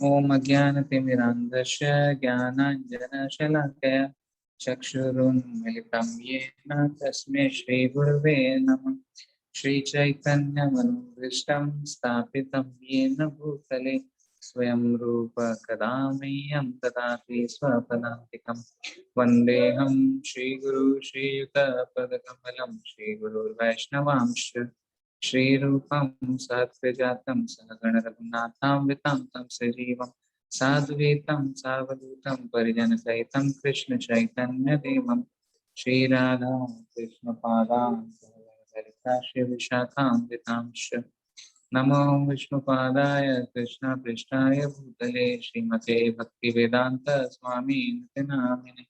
ओम अज्ञानतिमिरान्धस्य ज्ञानाञ्जनशलाकया चक्षुरुन्मिलितं येन तस्मै श्रीगुरवे नमः। श्रीचैतन्यमनुष्टं स्थापितं येन भूतले स्वयं रूप कदा मह्यं ददाति स्वपदान्तिकं। वन्देऽहं श्रीगुरु श्रीयुतपदकमलं श्रीगुरुर्वैष्णवांश्च श्रीरूपं सात्वजातं सहगणरघुनाथान्वितं तं सजीवं साद्वैतं सावधूतं परिजनसहितं कृष्णचैतन्यदेवं श्रीराधा कृष्णपादां ललिता श्रीविशाखान्वितांश्च नमो विष्णुपादाय कृष्णपृष्ठाय भूतले श्रीमते भक्तिवेदान्त स्वामी नामिने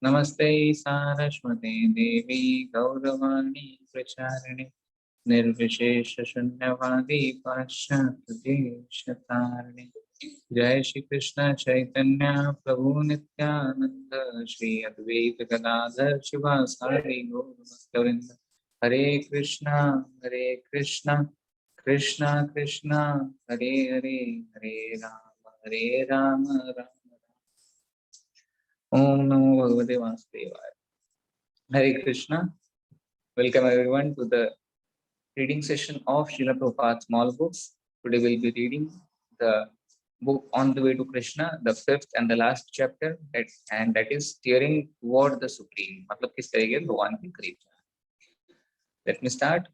नमस्ते सारस्वते देवी गौरवाणी प्रचारिणे निर्विशेष शून्यवादी पाश्चात्य जय श्री कृष्ण चैतन्य प्रभु नित्यानंद श्री अद्वैत गदाधर शिवासादि गौरभक्तवृंद हरे कृष्णा कृष्णा कृष्णा हरे हरे हरे राम राम राम। ओम नमो भगवते वासुदेवाय। हरे Krishna. Welcome everyone to the reading session of Srila Prabhupada's small books. Today we'll be reading the book On the Way to Krishna, the fifth and the last chapter, and that is steering toward the Supreme. मतलब किस तरीके से भगवान के करीब जाना। Let me start.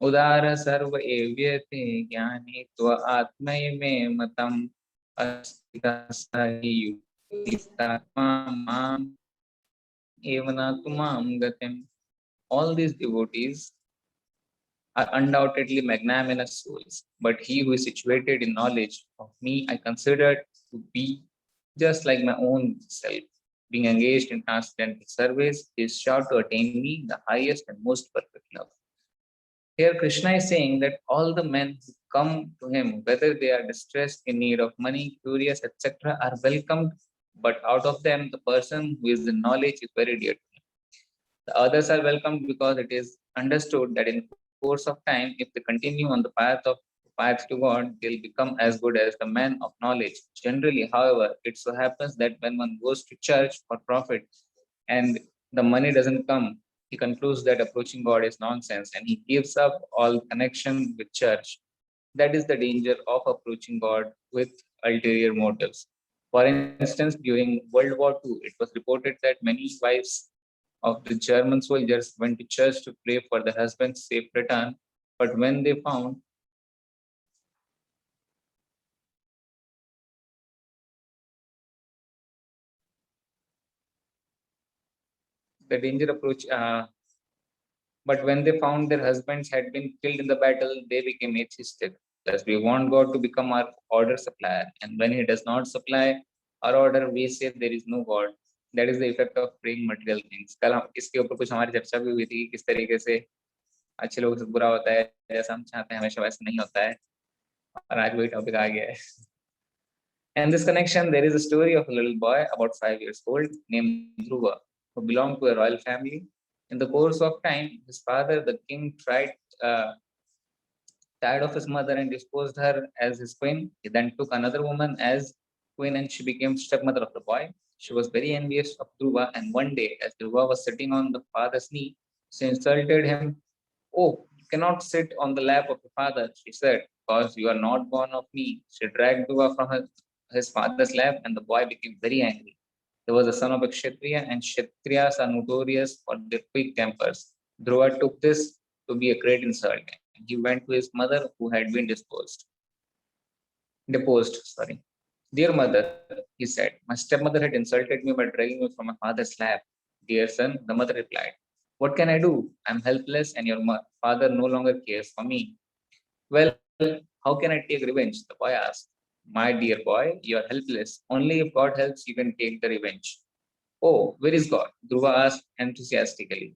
उदार सर्व एव्यते ज्ञानी त्व आत्मय में मतम अस्तिकासाहि युक्तात्मा माम एवनात्माम गतिम. All these devotees are undoubtedly magnanimous souls, but he who is situated in knowledge of me I consider to be just like my own self. Being engaged in transcendental service is sure to attain me the highest and most perfect love. Here Krishna is saying that all the men who come to him, whether they are distressed, in need of money, curious, etc., are welcomed, but out of them the person who is in knowledge is very dear to him. The others are welcomed because it is understood that in course of time, if they continue on the path to God, they'll become as good as the man of knowledge. Generally, however, it so happens that when one goes to church for profit and the money doesn't come, he concludes that approaching God is nonsense and he gives up all connection with church. That is the danger of approaching God with ulterior motives. For instance, during World War II, it was reported that many wives of the German soldiers went to church to pray for their husband's safe return, but when they found the danger approach, but when they found their husbands had been killed in the battle, they became atheistic. Thus, we want God to become our order supplier, and when He does not supply our order, we say there is no God. That is the effect of praying material things. कल हम इसके ऊपर कुछ हमारी चर्चा भी हुई थी कि किस तरीके से अच्छे लोगों से बुरा होता है, जैसा हम चाहते हैं हमेशा वैसा नहीं होता है, और आज वही टॉपिक आ गया है. In this connection, there is a story of a little boy about 5 years old named Dhruva, who belonged to a royal family. In the course of time, his father, the king, tired of his mother and disposed her as his queen. He then took another woman as queen and she became stepmother of the boy. She was very envious of Dhruva, and one day, as Dhruva was sitting on the father's knee, she insulted him. "Oh, you cannot sit on the lap of your father," she said, "because you are not born of me." She dragged Dhruva from his father's lap, and the boy became very angry. He was the son of a Kshatriya, and Kshatriyas are notorious for their quick tempers. Dhruva took this to be a great insult. He went to his mother, who had been deposed. Sorry. "Dear mother," he said, "my stepmother had insulted me by dragging me from my father's lap." "Dear son," the mother replied, "what can I do? I am helpless and your father no longer cares for me." "Well, how can I take revenge?" the boy asked. "My dear boy, you are helpless. Only if God helps you can take the revenge." "Oh, where is God?" Dhruva asked enthusiastically.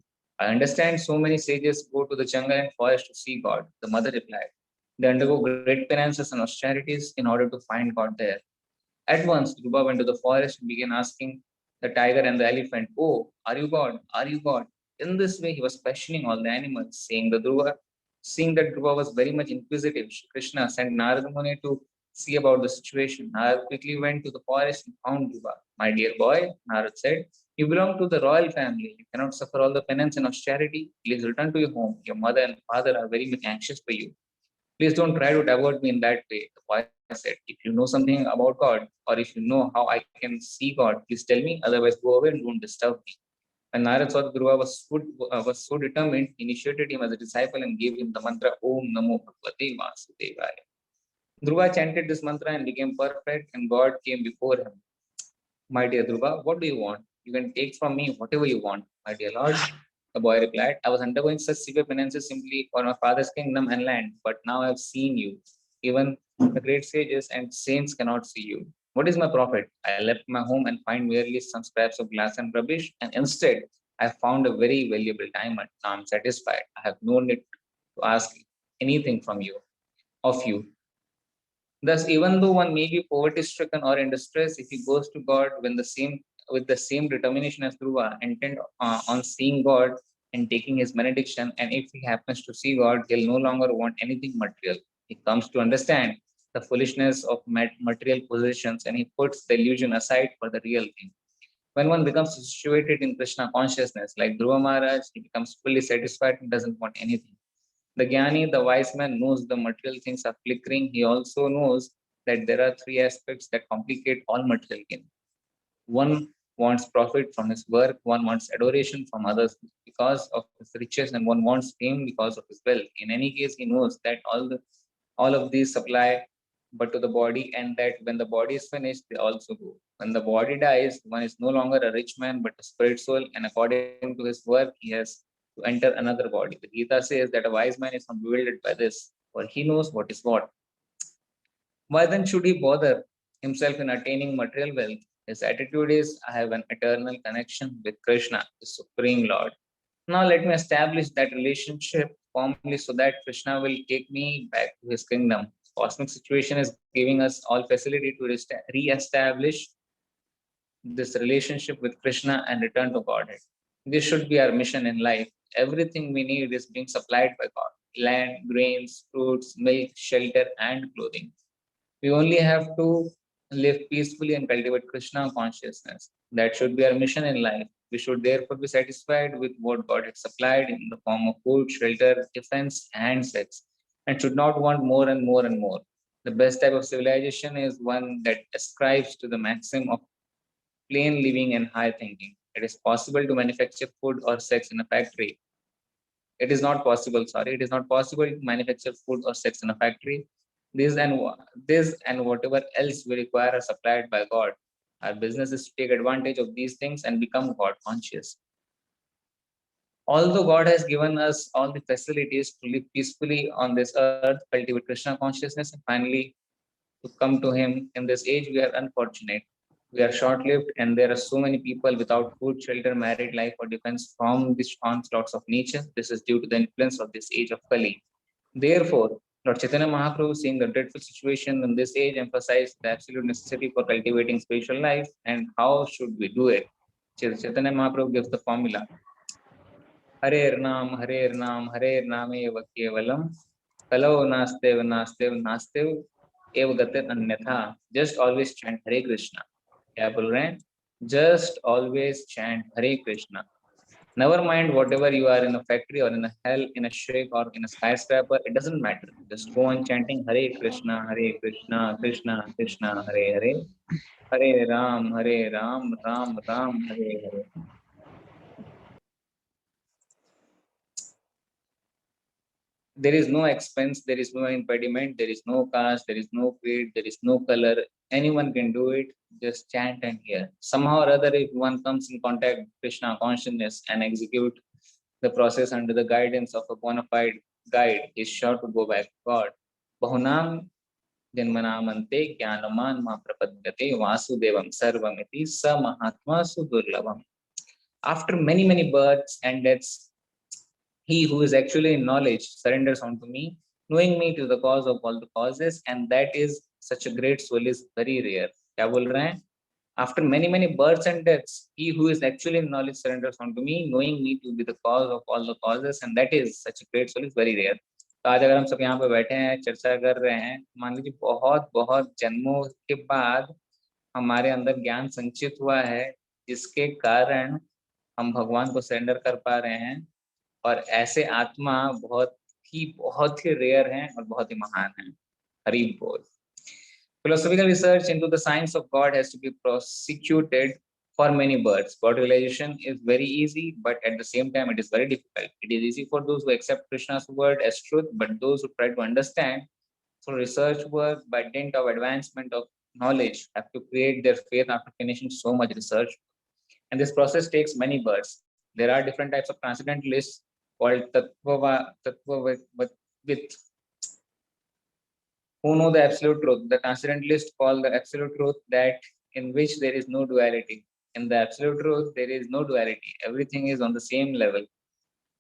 "I understand so many sages go to the jungle and forest to see God," the mother replied. "They undergo great penances and austerities in order to find God there." At once, Dhruva went to the forest and began asking the tiger and the elephant, "Oh, are you God? Are you God?" In this way, he was questioning all the animals, seeing that Dhruva was very much inquisitive. Krishna sent Narada Muni to see about the situation. Narad quickly went to the forest and found Dhruva. My dear boy, Narad said, you belong to the royal family. You cannot suffer all the penance and austerity. Please return to your home. Your mother and father are very much anxious for you. Please don't try to divert me in that way. The boy said, if you know something about God, or if you know how I can see God, please tell me. Otherwise, go away and don't disturb me. When Narad saw that Dhruva was so determined, he initiated him as a disciple and gave him the mantra Om Namo Bhagavate Vasudevaya. Dhruva chanted this mantra and became perfect, and God came before him. My dear Dhruva, what do you want? You can take from me whatever you want, my dear Lord. The boy replied, I was undergoing such severe penances simply for my father's kingdom and land, but now I have seen you. Even the great sages and saints cannot see you. What is my profit? I left my home and find merely some scraps of glass and rubbish, and instead I found a very valuable diamond. Now I'm satisfied. I have no need to ask anything from you, of you. Thus, even though one may be poverty-stricken or in distress, if he goes to God with the same determination as Dhruva, intent on seeing God and taking his benediction, and if he happens to see God, he'll no longer want anything material. He comes to understand the foolishness of material possessions, and he puts the illusion aside for the real thing. When one becomes situated in Krishna consciousness, like Dhruva Maharaj, he becomes fully satisfied and doesn't want anything. The Jnani, the wise man, knows the material things are flickering. He also knows that there are three aspects that complicate all material gain. One wants profit from his work, one wants adoration from others because of his riches, and one wants fame because of his wealth. In any case, he knows that all of these supply but to the body, and that when the body is finished, they also go. When the body dies, one is no longer a rich man but a spirit soul, and according to his work, he has to enter another body. The Gita says that a wise man is not bewildered by this, for he knows what is what. Why then should he bother himself in attaining material wealth? His attitude is, I have an eternal connection with Krishna, the Supreme Lord. Now let me establish that relationship formally so that Krishna will take me back to his kingdom. Cosmic situation is giving us all facility to re-establish this relationship with Krishna and return to Godhead. This should be our mission in life. Everything we need is being supplied by God: land, grains, fruits, milk, shelter, and clothing. We only have to live peacefully and cultivate Krishna consciousness. That should be our mission in life. We should therefore be satisfied with what God has supplied in the form of food, shelter, defense, and sex, and should not want more and more and more. The best type of civilization is one that ascribes to the maxim of plain living and high thinking. It is possible to manufacture food or sex in a factory. It is not possible, sorry, it is not possible to manufacture food or sex in a factory. This and whatever else we require are supplied by God. Our business is to take advantage of these things and become God conscious. Although God has given us all the facilities to live peacefully on this earth, cultivate Krishna consciousness, and finally to come to Him in this age, we are unfortunate. We are short lived, and there are so many people without food, shelter, married life, or defense from the onslaughts of nature. This is due to the influence of this age of Kali. Therefore, Lord Chaitanya Mahaprabhu, seeing the dreadful situation in this age, emphasized the absolute necessity for cultivating spiritual life and how should we do it. Chaitanya Mahaprabhu gives the formula. Hare Nam, Hare Nam, Hare Namev Kevalam, Kalau Nastev, Nastev, Nastev, Eva Gatit Anyatha. Just always chant Hare Krishna. क्या बोल रहे हैं? Just always chant Hare Krishna. Never mind whatever you are in a factory or in a hell, in a shake or in a skyscraper, it doesn't matter. Just go on chanting Hare Krishna, Krishna Krishna, Hare Hare, Hare Ram, Ram Ram, Hare Hare. There is no expense, there is no impediment, there is no caste, there is no creed, there is no color. Anyone can do it. Just chant and hear. Somehow or other, if one comes in contact with Krishna consciousness and execute the process under the guidance of a bona fide guide, is sure to go back to God. Bahunam janmanamante jnanaman ma prapadyate vasudevam sarvamiti sa mahatma sudurlavam. After many births and deaths, he who is actually in knowledge surrenders unto me, knowing me to the cause of all the causes, and that is such a great soul is very rare. क्या बोल रहे हैं? After many births and deaths, he who is actually in knowledge surrenders unto me, knowing me to be the cause of all the causes, and that is such a great soul is very rare. तो आज अगर हम सब यहाँ पे बैठे हैं, चर्चा कर रहे हैं, मान लीजिए बहुत बहुत जन्मों के बाद हमारे अंदर ज्ञान संचित हुआ है, जिसके कारण हम भगवान को सरेंडर कर पा रहे हैं। और ऐसे आत्मा बहुत ही रेयर हैं और बहुत ही महान हैं। हरि बोल। Philosophical research into the science of God has to be prosecuted for many births. God realization is very easy, but at the same time, it is very difficult. It is easy for those who accept Krishna's word as truth, but those who try to understand through research work by dint of advancement of knowledge have to create their faith after finishing so much research. And this process takes many births. There are different types of transcendentalists called Tattva with who know the absolute truth. The transcendentalist call the absolute truth that in which there is no duality. In the absolute truth, there is no duality. Everything is on the same level.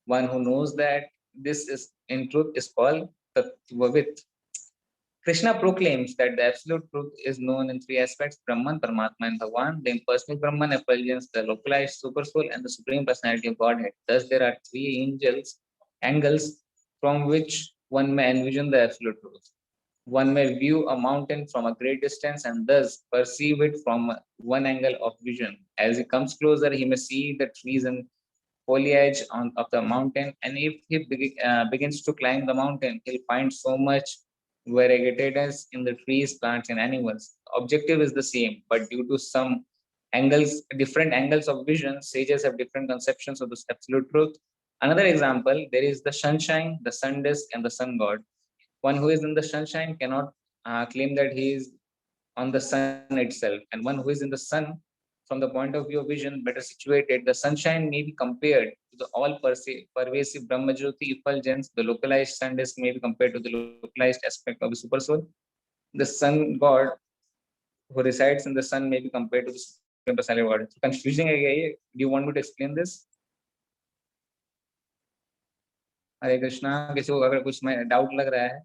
One who knows that this is in truth is called Tattvavit. Krishna proclaims that the absolute truth is known in three aspects: Brahman, Paramatma, and Bhagavan. The impersonal Brahman effulgence the localized supersoul and the supreme personality of Godhead. Thus, there are three angles from which one may envision the absolute truth. One may view a mountain from a great distance and thus perceive it from one angle of vision. As he comes closer, he may see the trees and foliage of the mountain, and if he begins to climb the mountain, he'll find so much variegatedness in the trees, plants, and animals. Objective is the same, but due to some different angles of vision, sages have different conceptions of this absolute truth. Another example, there is the sunshine, the sun disk, and the sun god. One who is in the sunshine cannot claim that he is on the sun itself, and one who is in the sun, from the point of view of vision, better situated, the sunshine may be compared to the all-pervasive Brahmajyoti effulgence. The localized sun disk may be compared to the localized aspect of the supersoul. The sun god who resides in the sun may be compared to the supreme personality of God. It's confusing again. Do you want me to explain this? हरे कृष्णा, किसी को अगर कुछ में doubt लग रहा है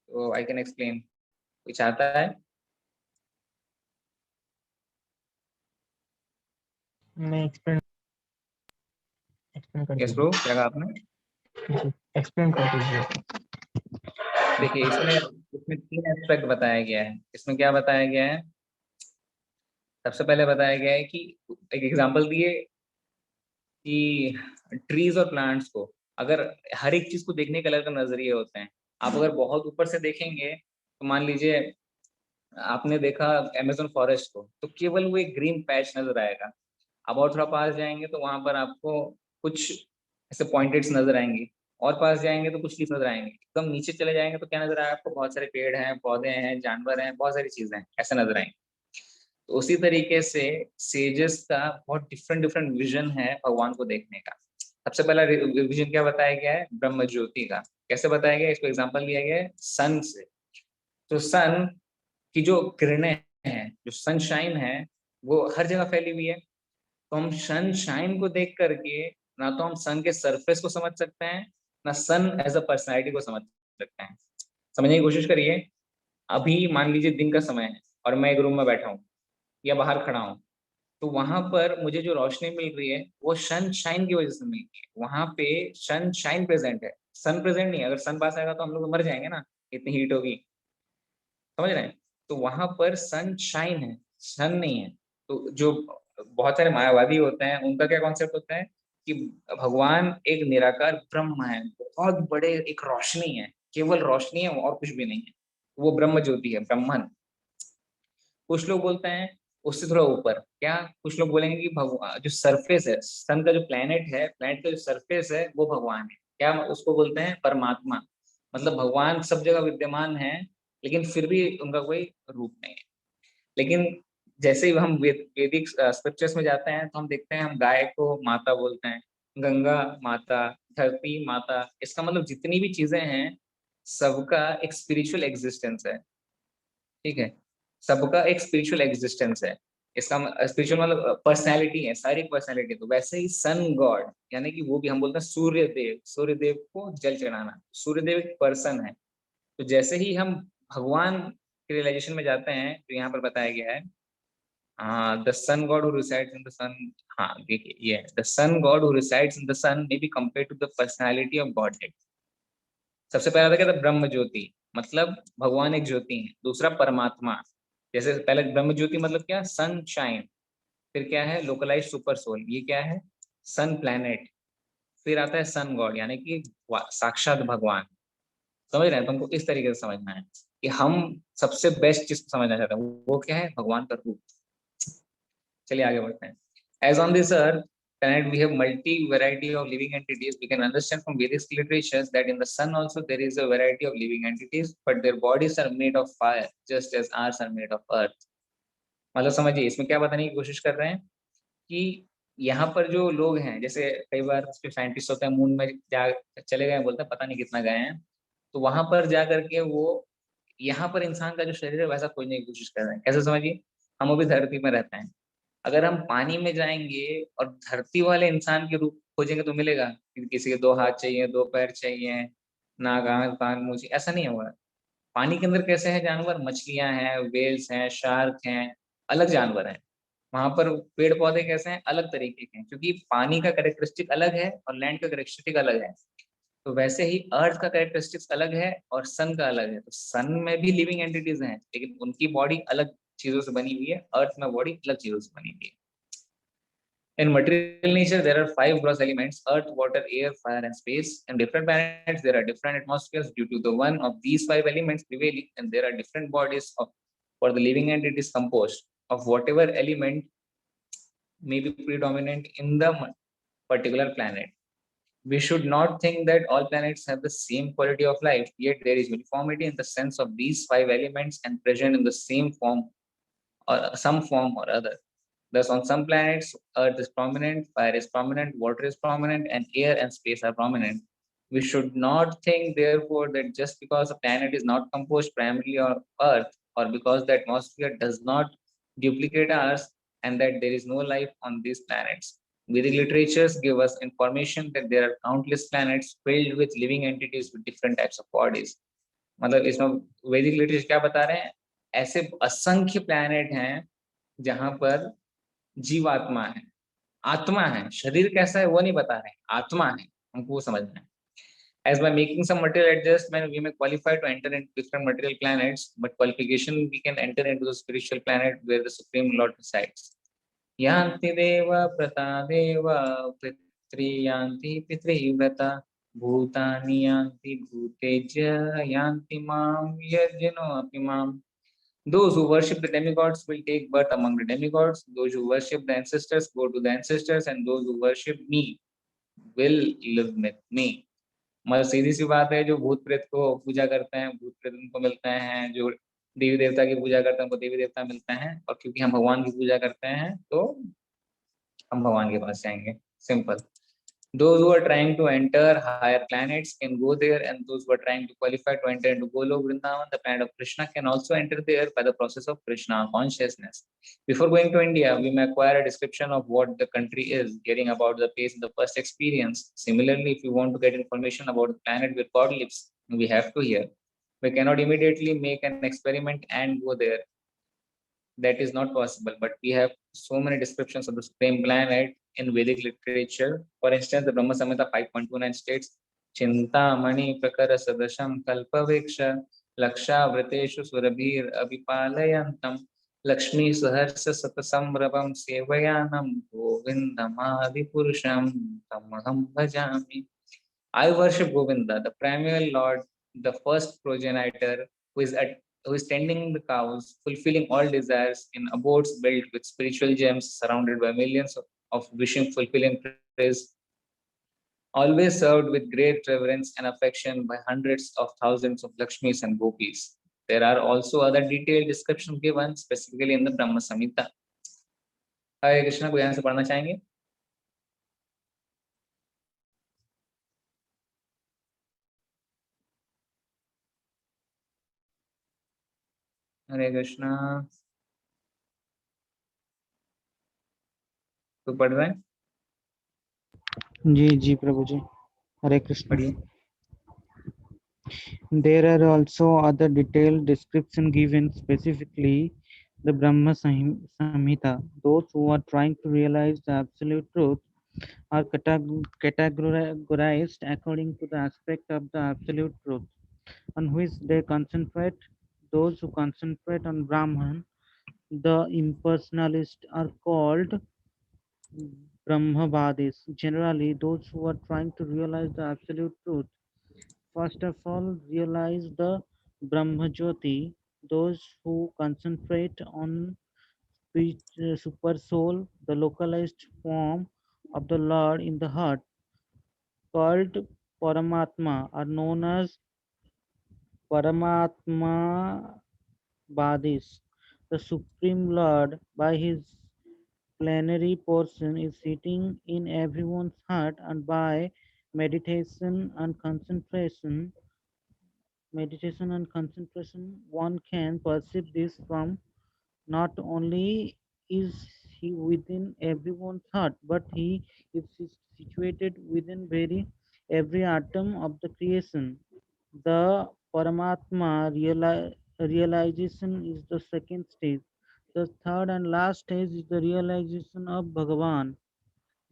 तो I can explain. कुछ आता है? मैं एक्सप्लेन कर यस ब्रो, क्या कहा आपने? एक्सप्लेन कर दीजिए। देखिए, इसमें तीन एस्पेक्ट बताया गया है। इसमें क्या बताया गया है? सबसे पहले बताया गया है कि एक एग्जांपल दिए कि ट्रीज और प्लांट्स को, अगर हर एक चीज को देखने के अलग अलग नजरिए होते हैं। आप अगर बहुत ऊपर से देखेंगे तो मान लीजिए आपने देखा अमेज़न फॉरेस्ट को, तो केवल वो एक ग्रीन पैच नजर आएगा। अब और थोड़ा पास जाएंगे तो वहां पर आपको कुछ ऐसे पॉइंटेड्स नजर आएंगे, और पास जाएंगे तो कुछ लीफ नजर आएंगे। एकदम नीचे चले जाएंगे तो क्या नजर आएगा आपको? बहुत सारे पेड़ हैं, पौधे हैं, जानवर हैं, बहुत सारी चीजें हैं, ऐसे नजर आएंगे। तो उसी तरीके से सेजेस का बहुत डिफरेंट डिफरेंट विजन है भगवान को देखने का। सबसे पहला विजन क्या बताया गया है? ब्रह्म ज्योति का। कैसे बताया गया? इसको एग्जाम्पल दिया गया है सन से। तो सन की जो किरणें हैं, जो सनशाइन है, वो हर जगह फैली हुई है। तो हम सनशाइन को देख करके ना तो हम सन के सरफेस को समझ सकते हैं, ना सन एज अ पर्सनैलिटी को समझ सकते हैं। समझने की कोशिश करिए। अभी मान लीजिए दिन का समय है और मैं एक रूम में बैठा हूँ या बाहर खड़ा हूँ, तो वहां पर मुझे जो रोशनी मिल रही है वो सनशाइन की वजह से मिल रही है। वहां पे सनशाइन प्रेजेंट है, सन प्रेजेंट नहीं है। अगर सन पास आएगा तो हम लोग मर जाएंगे ना, इतनी हीट होगी। समझ रहे हैं? तो वहां पर सनशाइन है, सन नहीं है। तो जो बहुत सारे मायावादी होते हैं, उनका क्या कॉन्सेप्ट होता है कि भगवान एक निराकार ब्रह्म है, बहुत बड़े एक रोशनी है, केवल रोशनी है और कुछ भी नहीं है। वो ब्रह्म ज्योति है, ब्रह्मन। कुछ लोग बोलते हैं उससे थोड़ा ऊपर क्या, कुछ लोग बोलेंगे कि भगवान जो सरफेस है, सन का जो प्लेनेट है, प्लेनेट का जो सरफेस है वो भगवान है। क्या उसको बोलते हैं? परमात्मा। मतलब भगवान सब जगह विद्यमान है, लेकिन फिर भी उनका कोई रूप नहीं है। लेकिन जैसे ही हम वैदिक स्क्रिप्चर्स में जाते हैं तो हम देखते हैं, हम गाय को माता बोलते हैं, गंगा माता, धरती माता। इसका मतलब जितनी भी चीजें हैं, सबका एक स्पिरिचुअल एग्जिस्टेंस है। ठीक है? सबका एक स्पिरिचुअल एग्जिस्टेंस है। इसका स्पिरिचुअल मतलब पर्सनैलिटी है, सारी पर्सनैलिटी। तो वैसे ही सन गॉड, यानी कि वो भी हम बोलते हैं सूर्य देव, सूर्य देव को जल चढ़ाना। सूर्य देव एक पर्सन है। तो जैसे ही हम भगवान के रियलाइजेशन में जाते हैं, तो यहाँ पर बताया गया है the sun god who resides in the sun. हाँ देखिए, ये the sun god who resides in the sun may be compared to the personality of godhead. सबसे पहला था क्या था, ब्रह्म ज्योति, मतलब भगवान एक ज्योति है। दूसरा परमात्मा, जैसे पहले ब्रह्म ज्योति मतलब क्या, सनशाइन। फिर क्या है, लोकलाइज सुपर सोल, ये क्या है, सन प्लैनेट। फिर आता है सन गॉड, यानी कि साक्षात भगवान। समझ रहे हैं, तुमको इस तरीके से समझना है कि हम सबसे बेस्ट चीज समझना चाहते हैं, वो क्या है, भगवान का रूप। चलिए आगे बढ़ते हैं। As on this earth planet we have multi variety of living entities. We can understand from various literatures that in the sun also there is a variety of living entities, but their bodies are made of fire just as ours are made of earth. मतलब समझिए इसमें क्या बताने की कोशिश कर रहे हैं कि यहाँ पर जो लोग हैं, जैसे कई बार उसके साइंटिस्ट होते हैं, मून में जा चले गए हैं, बोलते हैं पता नहीं कितना गए हैं, तो वहां पर जा करके वो यहाँ पर इंसान का जो शरीर है वैसा खोजने की कोशिश कर रहे हैं। कैसे समझिए, हम अभी धरती में रहते हैं, अगर हम पानी में जाएंगे और धरती वाले इंसान के रूप खोजेंगे तो मिलेगा कि किसी के दो हाथ चाहिए, दो पैर चाहिए, नाक आंख कान मुंह चाहिए, ऐसा नहीं होगा। पानी के अंदर कैसे हैं जानवर, मछलियां हैं, वेल्स हैं, शार्क हैं, अलग जानवर हैं। वहां पर पेड़ पौधे कैसे हैं, अलग तरीके के हैं, क्योंकि पानी का कैरेक्टरिस्टिक अलग है और लैंड का कैरेक्टरिस्टिक अलग है। तो वैसे ही अर्थ का कैरेक्टरिस्टिक्स अलग है और सन का अलग है। तो सन में भी लिविंग एंटिटीज हैं, लेकिन उनकी बॉडी अलग चीजों से बनी हुई है, अर्थ में बॉडी अलग चीजों से बनी हुई है। In material nature, there are five gross elements: earth, water, air, fire, and space. In different planets, there are different atmospheres due to the one of these five elements prevailing, and there are different bodies for the living entities composed of whatever element may be predominant in the particular planet. We should not think that all planets have the same quality of life, yet there is uniformity in the sense of these five elements and present in the same form or some form or other. Thus, on some planets, Earth is prominent, fire is prominent, water is prominent, and air and space are prominent. We should not think, therefore, that just because a planet is not composed primarily of Earth, or because the atmosphere does not duplicate ours, and that there is no life on these planets. Vedic literatures give us information that there are countless planets filled with living entities with different types of bodies. मतलब इसमें वैदिक literature क्या बता रहे हैं, ऐसे असंख्य planet हैं जहां पर जीवात्मा है, आत्मा है, शरीर कैसा है वो नहीं बता रहे, आत्मा है, हमको वो समझना है। As by making some material adjustment, we may qualify to enter into different material planets, but qualification we can enter into the spiritual planet where the Supreme Lord resides. Yanti deva prata deva pitriyanti pitrivrata bhutani yanti bhuteja yanti mam yajno apimam. Those who worship the demigods will take birth among the demigods. Those who worship the ancestors go to the ancestors, and those who worship me will live with me. मतलब सीधी सी बात है, जो भूत प्रेत को पूजा करते हैं भूत प्रेत उनको मिलते हैं, जो देवी देवता की पूजा करते हैं उनको देवी देवता मिलते हैं, और क्योंकि हम भगवान की पूजा करते हैं तो हम भगवान के पास जाएंगे। Simple. Those who are trying to enter higher planets can go there, and those who are trying to qualify to enter into Golok Vrindavan, the planet of Krishna, can also enter there by the process of Krishna consciousness. Before going to India, we may acquire a description of what the country is, hearing about the place in the first experience. Similarly, if we want to get information about the planet where God lives, we have to hear. We cannot immediately make an experiment and go there. That is not possible, but we have so many descriptions of the supreme planet in Vedic literature. For instance, the Brahma Samhita 5.29 states, Chinta Mani Prakara Sadasham Kalpaveksha Laksha Vriteshu Surabhir Abhipalayantam Lakshmi Saharsa Satasamrabam Sevayanam Govindamadi Purusham Tamaham Bhajami. I worship Govinda, the primeval Lord, the first progenitor, who is at who is tending the cows, fulfilling all desires in abodes built with spiritual gems, surrounded by millions of wishing, fulfilling praise, always served with great reverence and affection by hundreds of thousands of Lakshmis and Gopis. There are also other detailed descriptions given specifically in the Brahma Samhita. Hare Krishna, कोई यहाँ से पढ़ना चाहेंगे? हरे कृष्णा, तो पढ़ रहे हैं? जी जी प्रभु जी, हरे कृष्ण। पढ़िए। There are also other detailed description given, specifically the Brahma Samhita. Those who are trying to realize the absolute truth are categorized according to the aspect of the absolute truth on which they concentrate. Those who concentrate on Brahman, the impersonalists, are called Brahmavadis. Generally, those who are trying to realize the absolute truth, first of all, realize the Brahmajyoti. Those who concentrate on super soul, the localized form of the Lord in the heart, called Paramatma, are known as Paramatma Badis. The Supreme Lord, by his plenary portion, is sitting in everyone's heart, and by meditation and concentration, one can perceive this from. Not only is he within everyone's heart, but he is situated within very every atom of the creation. The Paramatma realization is the second stage. The third and last stage is the realization of Bhagavan,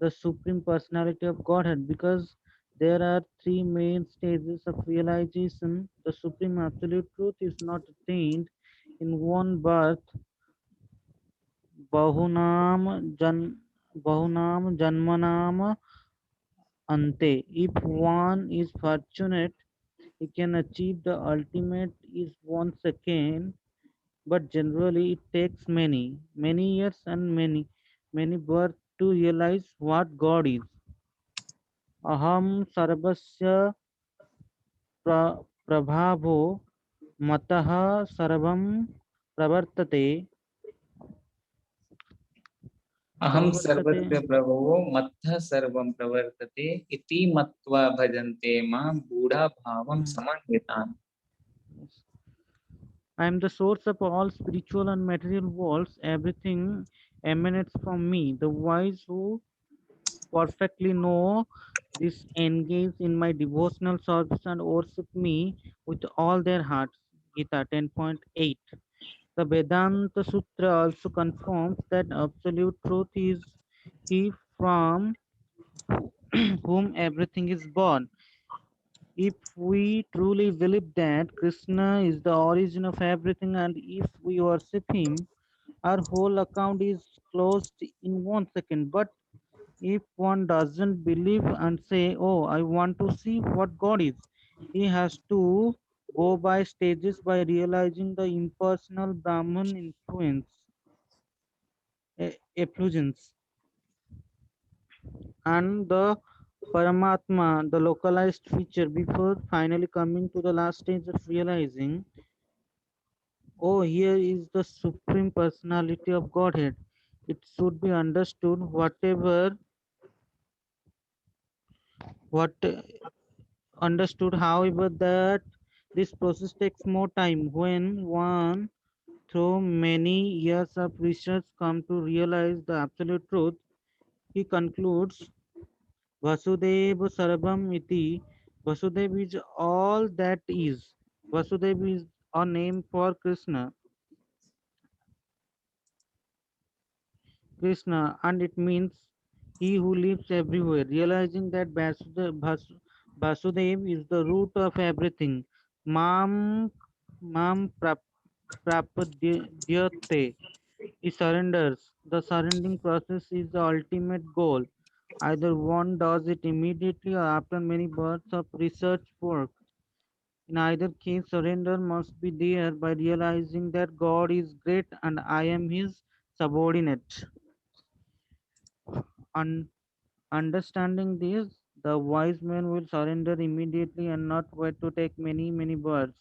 the Supreme Personality of Godhead, because there are three main stages of realization. The Supreme Absolute Truth is not attained in one birth, बहुनाम जन बहुनाम जन्मनाम ante. If one is fortunate, he can achieve the ultimate is one second, but generally it takes many years and many births to realize what God is. Aham sarvasya prabhavo matah sarvam pravartate अहम pravartate सर्वस्य प्रभवो मत्तः सर्वं प्रवर्तते इति मत्वा भजन्ते मां मूढ़ा भावं Hmm. समन्वितान्. I am the source of all spiritual and material worlds. Everything emanates from me. The wise who perfectly know this engage in my devotional service and worship me with all their hearts. Gita 10.8. The Vedanta Sutra also confirms that absolute truth is he from whom everything is born. If we truly believe that Krishna is the origin of everything and if we worship him, our whole account is closed in 1 second. But if one doesn't believe and say, oh, I want to see what God is, he has to go by stages by realizing the impersonal Brahman effulgence and the Paramatma, the localized feature, before finally coming to the last stage of realizing, oh, here is the Supreme Personality of Godhead. It should be understood, what understood, however, that this process takes more time. When one, through many years of research, come to realize the absolute truth, he concludes, Vasudeva Sarvam iti. Vasudev is all that is. Vasudev is a name for Krishna, and it means he who lives everywhere. Realizing that Vasudev is the root of everything. Mam Mam Prapadyate. He surrenders. The surrendering process is the ultimate goal. Either one does it immediately or after many births of research work. In either case, surrender must be there by realizing that God is great and I am his subordinate. Un- Understanding this, the wise man will surrender immediately and not wait to take many births.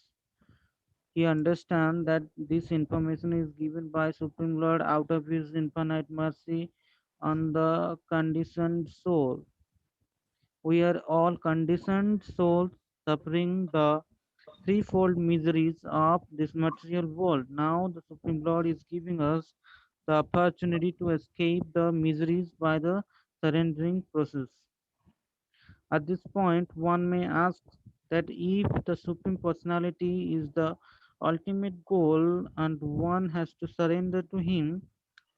He understands that this information is given by Supreme Lord out of his infinite mercy on the conditioned soul. We are all conditioned souls suffering the threefold miseries of this material world. Now the Supreme Lord is giving us the opportunity to escape the miseries by the surrendering process. At this point, one may ask that if the Supreme Personality is the ultimate goal and one has to surrender to Him,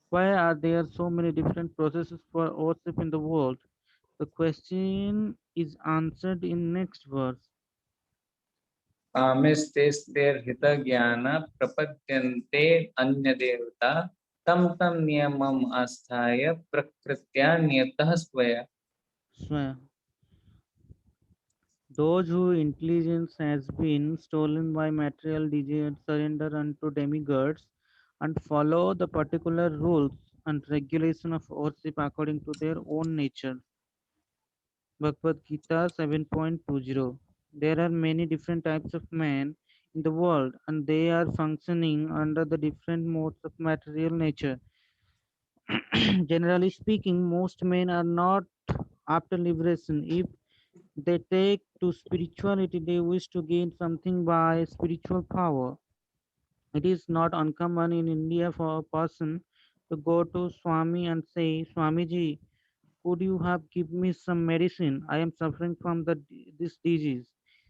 why are there so many different processes for worship in the world? The question is answered in next verse. कामस्तेस्तेर्हितज्ञान प्रपद्यन्ते अन्यदेवता तं तं नियमम् आस्थाय प्रकृत्या नियतः स्वया. Swear. Those whose intelligence has been stolen by material desires surrender unto demigods and follow the particular rules and regulation of worship according to their own nature. Bhagavad Gita 7.20. There are many different types of men in the world and they are functioning under the different modes of material nature. Generally speaking, most men are not after liberation. If they take to spirituality, they wish to gain something by spiritual power. It is not uncommon in India for a person to go to Swami and say, Swamiji, could you have give me some medicine? I am suffering from this disease.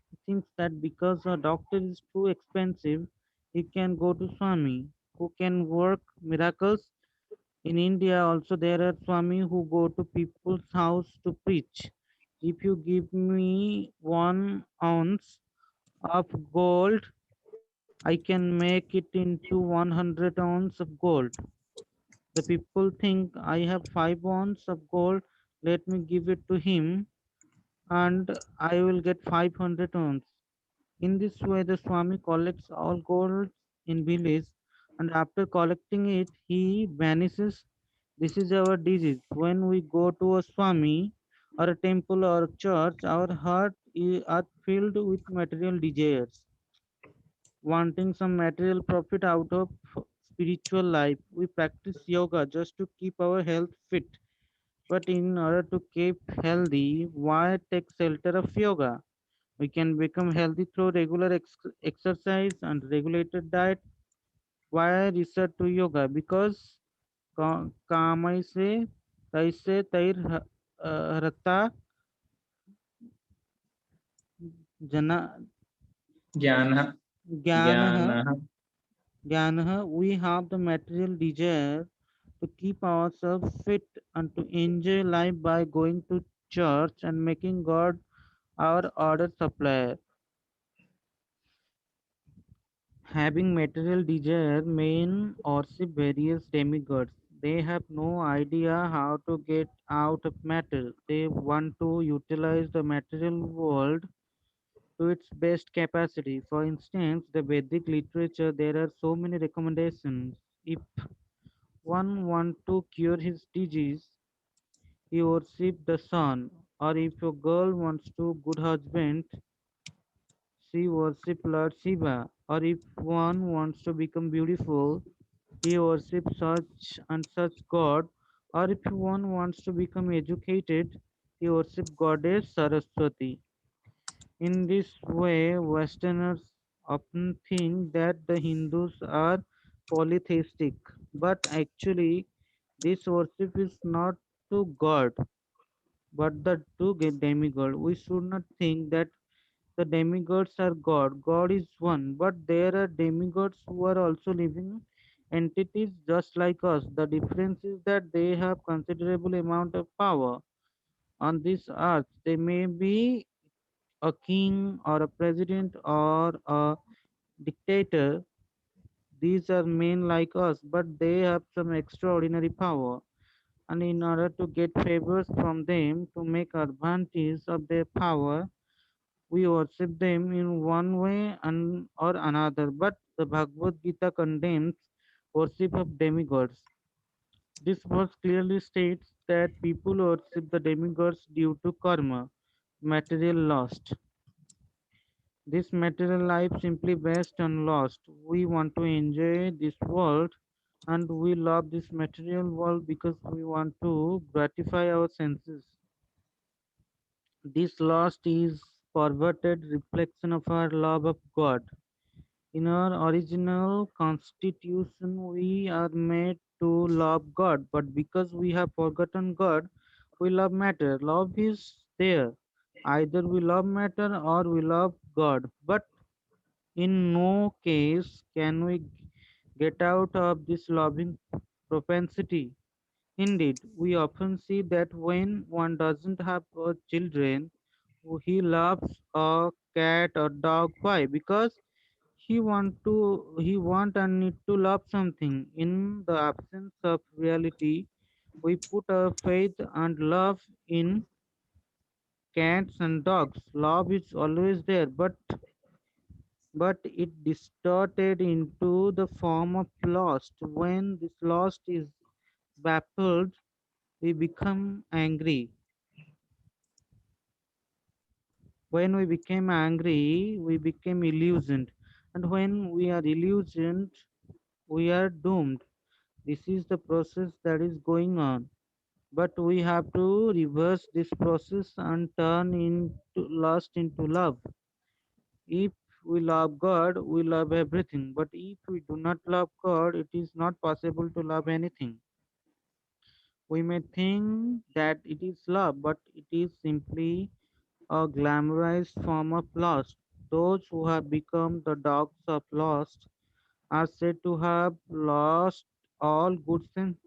He thinks that because a doctor is too expensive, he can go to Swami, who can work miracles. In India also there are Swami who go to people's house to preach. If you give me 1 ounce of gold, I can make it into 100 ounce of gold. The people think I have 5 ounce of gold, let me give it to him and I will get 500 ounce. In this way, the Swami collects all gold in village and after collecting it, he vanishes. This is our disease. When we go to a Swami or a temple or a church, our heart are filled with material desires, wanting some material profit out of spiritual life. We practice yoga just to keep our health fit. But in order to keep healthy, why take shelter of yoga? We can become healthy through regular exercise and regulated diet. Why resort to yoga? Because kamai se taise tair rata jana ज्ञानः jnanah ज्ञानः jnanah. We have the material desire to keep ourselves fit and to enjoy life by going to church and making God our order supplier. Having material desire, men worship various demigods. They have no idea how to get out of matter. They want to utilize the material world to its best capacity. For instance, the Vedic literature, there are so many recommendations. If one want to cure his disease, he worship the sun. Or if a girl wants to good husband, she worship Lord Shiva. Or if one wants to become beautiful, he worships such and such god, or if one wants to become educated, he worships goddess Saraswati. In this way, Westerners often think that the Hindus are polytheistic, but actually, this worship is not to God, but the to demigod. We should not think that the demigods are God. God is one, but there are demigods who are also living entities just like us. The difference is that they have considerable amount of power on this earth. They may be a king or a president or a dictator. These are men like us, but they have some extraordinary power. And in order to get favors from them, to make advantage of their power, we worship them in one way and or another, but the Bhagavad Gita condemns worship of demigods. This verse clearly states that people worship the demigods due to karma, material lost. This material life simply based on lost. We want to enjoy this world and we love this material world because we want to gratify our senses. This lost is perverted reflection of our love of God. In our original constitution, we are made to love God, but because we have forgotten God, we love matter. Love is there. Either we love matter or we love God, but in no case can we get out of this loving propensity. Indeed, we often see that when one doesn't have children, he loves a cat or dog. Why? Because he want and need to love something. In the absence of reality, we put our faith and love in cats and dogs. Love is always there, but it distorted into the form of lust. When this lust is baffled, we become angry. When we became angry, we became illusioned. And when we are illusioned, we are doomed. This is the process that is going on. But we have to reverse this process and turn into lust into love. If we love God, we love everything. But if we do not love God, it is not possible to love anything. We may think that it is love, but it is simply a glamorized form of lust. Those who have become the dogs of lust are said to have lost all good sense.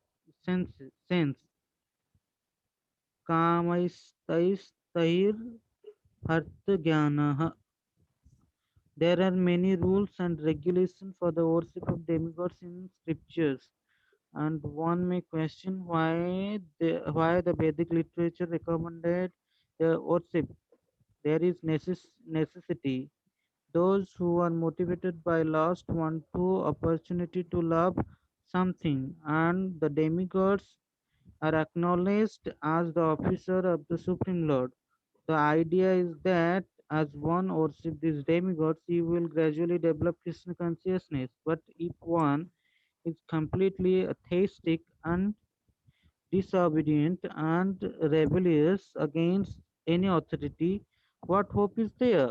कामैस्तैस्तैर् हर्तज्ञानः. There are many rules and regulations for the worship of demigods in scriptures, and one may question why the Vedic literature recommended the worship. There is necessity. Those who are motivated by lust want to opportunity to love something, and the demigods are acknowledged as the officer of the Supreme Lord. The idea is that as one worships these demigods, he will gradually develop Krishna consciousness. But if one is completely atheistic and disobedient and rebellious against any authority, what hope is there?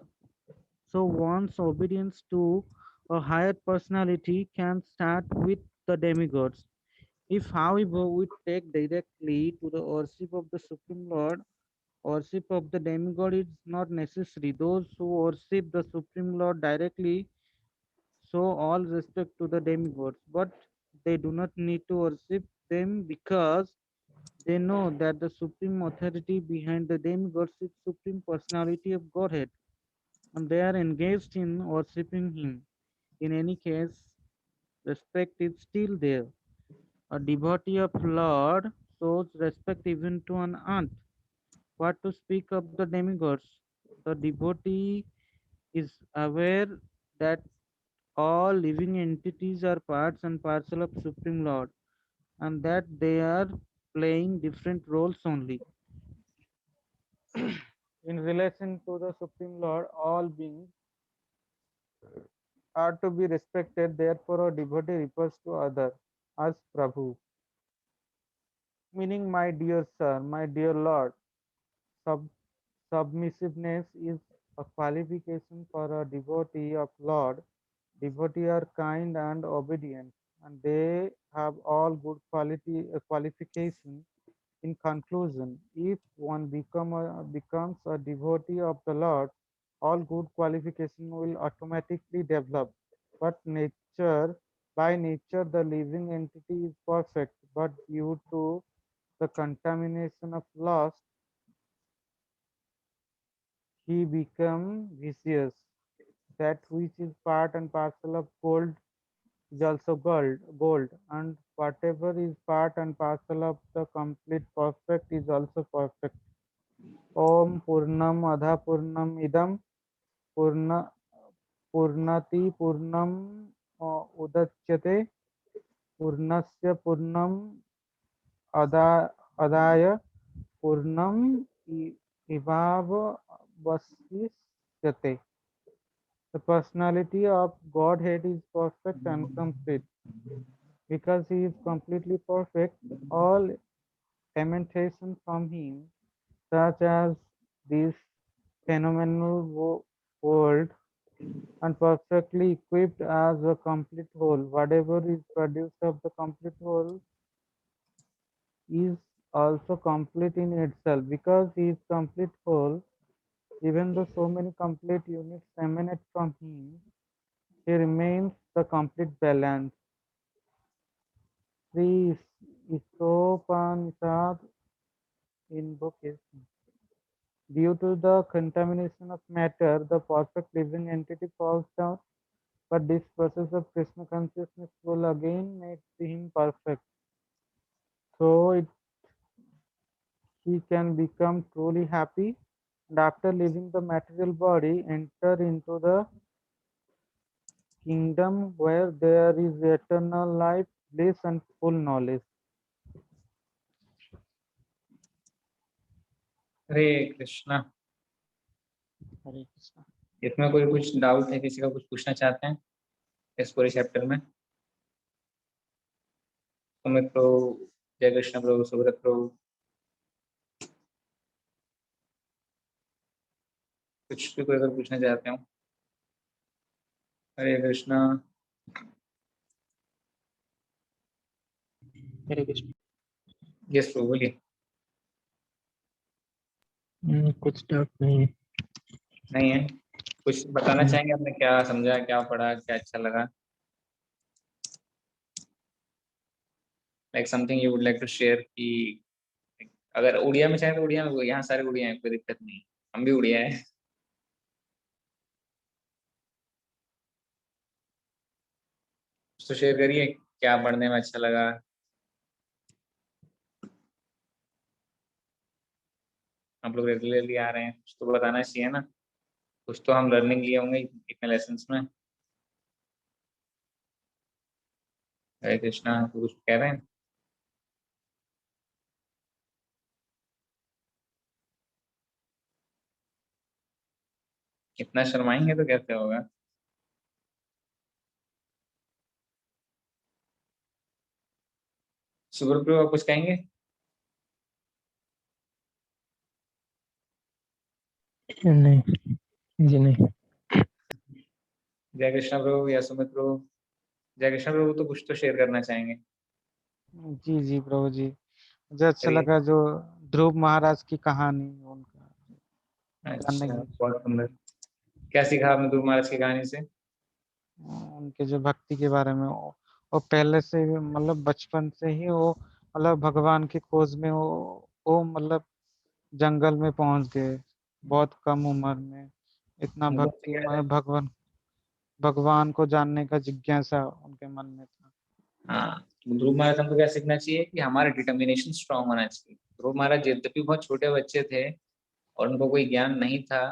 So one's obedience to a higher personality can start with the demigods. If, however, we take directly to the worship of the Supreme Lord, worship of the demigod is not necessary. Those who worship the Supreme Lord directly show all respect to the demigods, but they do not need to worship them because they know that the supreme authority behind the demigods is supreme personality of Godhead, and they are engaged in worshipping him. In any case, respect is still there. A devotee of Lord shows respect even to an ant. What to speak of the demigods? The devotee is aware that all living entities are parts and parcel of Supreme Lord, and that they are playing different roles only. In relation to the Supreme Lord, all beings are to be respected. Therefore, a devotee refers to other as Prabhu, meaning my dear sir, my dear Lord. Sub- Submissiveness is a qualification for a devotee of Lord. Devotees are kind and obedient, and they have all good qualifications. In conclusion, if one becomes a devotee of the Lord, all good qualifications will automatically develop. But by nature, the living entity is perfect, but due to the contamination of lust, he become vicious. That which is part and parcel of gold is also gold, and whatever is part and parcel of the complete perfect is also perfect. Om Purnam Adha Purnam Idam Purna Purnati Purnam Udachyate Purnasya Purnam Adaya Purnam Ivava Vasisyate. The personality of Godhead is perfect and complete. Because he is completely perfect, all emanations from him, such as this phenomenal world, and perfectly equipped as a complete whole. Whatever is produced of the complete whole is also complete in itself. Because he is complete whole, even though so many complete units emanate from him, he remains the complete balance. Three Isopanishad invocation. Due to the contamination of matter, the perfect living entity falls down, but this process of Krishna consciousness will again make him perfect. So he can become truly happy, and after leaving the material body, enter into the kingdom where there is eternal life, bliss, and full knowledge. Hare Krishna. Hare Krishna. इसमें कोई कुछ doubt है, किसी का कुछ पूछना चाहते हैं इस पूरे चैप्टर में? सुमित प्रभु, जय कृष्ण प्रभु, सुब्रत प्रभु, कुछ भी कोई अगर पूछना चाहते हो? हरे कृष्णा। हरे कृष्ण। यस प्रभु, बोलिए। कुछ डाउट नहीं है। नहीं है? कुछ बताना चाहेंगे, आपने क्या समझा, क्या पढ़ा, क्या अच्छा लगा? Like something you would like to share कि अगर उड़िया में चाहे तो उड़िया में, यहाँ सारे उड़िया हैं, कोई दिक्कत नहीं, हम भी उड़िया है। तो शेयर करिए, क्या पढ़ने में अच्छा लगा। आप लोग रेगुलरली आ रहे हैं, कुछ तो बताना चाहिए ना, कुछ तो हम लर्निंग लिए होंगे इतने लेसन्स में। हरे कृष्णा, तो कुछ कह रहे हैं? इतना शर्माएंगे तो कैसे होगा? सुब्रत प्रभु, आप कुछ कहेंगे? नहीं जी, नहीं। जय कृष्ण प्रभु या सुमित प्रभु? जय कृष्ण प्रभु तो कुछ तो शेयर करना चाहेंगे। जी जी प्रभु जी, मुझे अच्छा करिए। लगा जो ध्रुव महाराज की कहानी उनका जानने अच्छा, की बहुत सुंदर। क्या सीखा आपने ध्रुव महाराज की कहानी से? उनके जो भक्ति के बारे में, वो पहले से ही, मतलब बचपन से ही वो मतलब भगवान की खोज में वो मतलब जंगल में पहुंच गए बहुत कम उम्र में। इतना मतलब से भक्ति कह रहे में हैं? भगवान भगवान को जानने का जिज्ञासा उनके मन में था। हाँ, तो ध्रुव महाराज हमको क्या सीखना चाहिए कि हमारा डिटर्मिनेशन स्ट्रांग होना चाहिए। ध्रुव महाराज यद्यपि बहुत छोटे बच्चे थे और उनको कोई ज्ञान नहीं था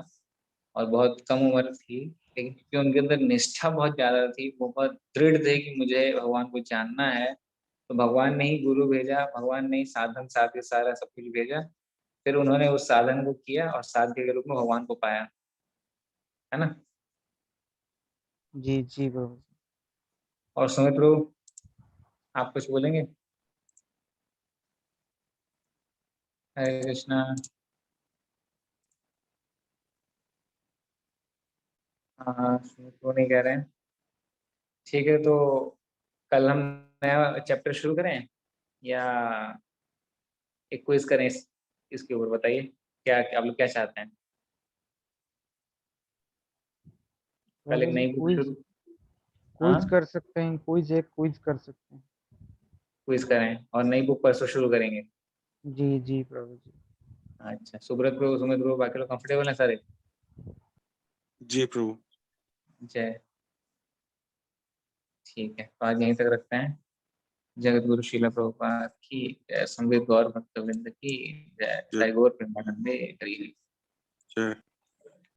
और बहुत कम उम्र थी, लेकिन क्योंकि उनके अंदर निष्ठा बहुत ज्यादा थी, वो बहुत दृढ़ थे कि मुझे भगवान को जानना है, तो भगवान ने ही गुरु भेजा, भगवान ने ही साधन साध्य सारा सब कुछ भेजा। फिर उन्होंने उस साधन को किया और साध्य के रूप में भगवान को पाया, है ना? जी जी प्रभु। और सुमित प्रभु, आप कुछ बोलेंगे? हरे कृष्णा। हाँ, सुमित प्रभु नहीं कह रहे हैं। ठीक है, तो कल हम नया चैप्टर शुरू करें या एक क्विज करें इसके ऊपर? बताइए, क्या क्या आप लोग क्या चाहते हैं? कल एक प्रभु जी नई बुक क्विज शुरू। क्विज हाँ, कर सकते हैं, क्विज कर सकते हैं। क्विज करें और नई बुक परसों शुरू करेंगे। जी जी प्रभु जी। अच्छा, सुब्रत प्रभु, सुमित प्रभु, बाकी लोग कंफर्टेबल हैं सारे? जी प्रभु। जय। ठीक है, तो आज यहीं तक रखते हैं। जगत गुरु शिला प्रभुपाद की जय, संवेद गौर भक्तवृंद की जय, जय जय गौर प्रेमानंदे हरि हरि। जय।